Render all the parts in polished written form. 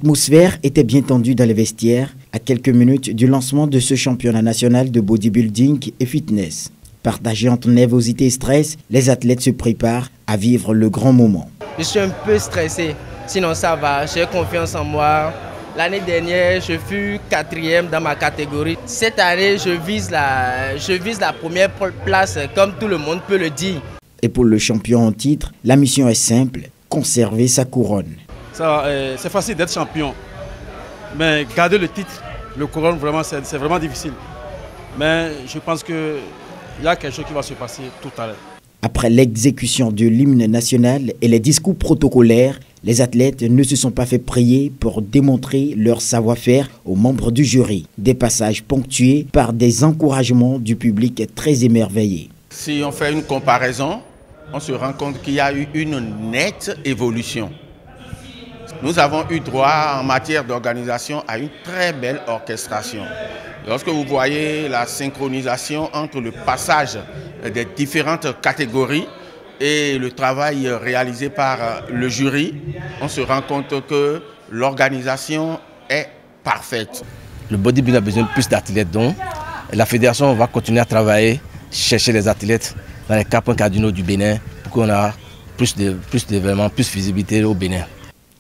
L'atmosphère était bien tendue dans les vestiaires à quelques minutes du lancement de ce championnat national de bodybuilding et fitness. Partagés entre nervosité et stress, les athlètes se préparent à vivre le grand moment. Je suis un peu stressé, sinon ça va, j'ai confiance en moi. L'année dernière, je fus 4e dans ma catégorie. Cette année, je vise la première place, comme tout le monde peut le dire. Et pour le champion en titre, la mission est simple, conserver sa couronne. C'est facile d'être champion, mais garder le titre, le couronne, c'est vraiment difficile. Mais je pense qu'il y a quelque chose qui va se passer tout à l'heure. Après l'exécution de l'hymne national et les discours protocolaires, les athlètes ne se sont pas fait prier pour démontrer leur savoir-faire aux membres du jury. Des passages ponctués par des encouragements du public très émerveillé. Si on fait une comparaison, on se rend compte qu'il y a eu une nette évolution. Nous avons eu droit en matière d'organisation à une très belle orchestration. Lorsque vous voyez la synchronisation entre le passage des différentes catégories et le travail réalisé par le jury, on se rend compte que l'organisation est parfaite. Le bodybuilding a besoin de plus d'athlètes, donc la fédération va continuer à travailler, chercher les athlètes dans les 4 points cardinaux du Bénin pour qu'on ait plus d'événements, plus de visibilité au Bénin.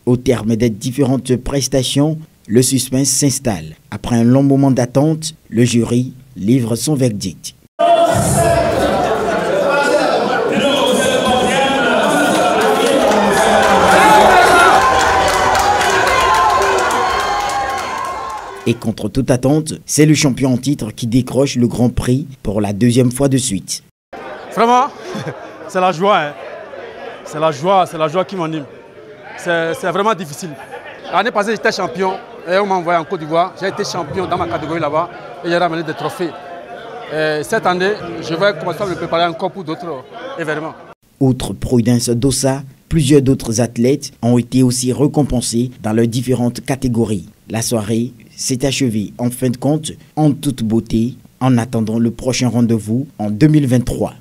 Au terme des différentes prestations, le suspense s'installe. Après un long moment d'attente, le jury livre son verdict. Et contre toute attente, c'est le champion en titre qui décroche le Grand Prix pour la 2e fois de suite. Vraiment, c'est la joie. Hein. C'est la joie qui m'anime. C'est vraiment difficile. L'année passée, j'étais champion et on m'a envoyé en Côte d'Ivoire. J'ai été champion dans ma catégorie là-bas et j'ai ramené des trophées. Cette année, je vais commencer à me préparer encore pour d'autres événements. Outre Prudence Dossa, plusieurs d'autres athlètes ont été aussi récompensés dans leurs différentes catégories. La soirée s'est achevée en fin de compte en toute beauté en attendant le prochain rendez-vous en 2023.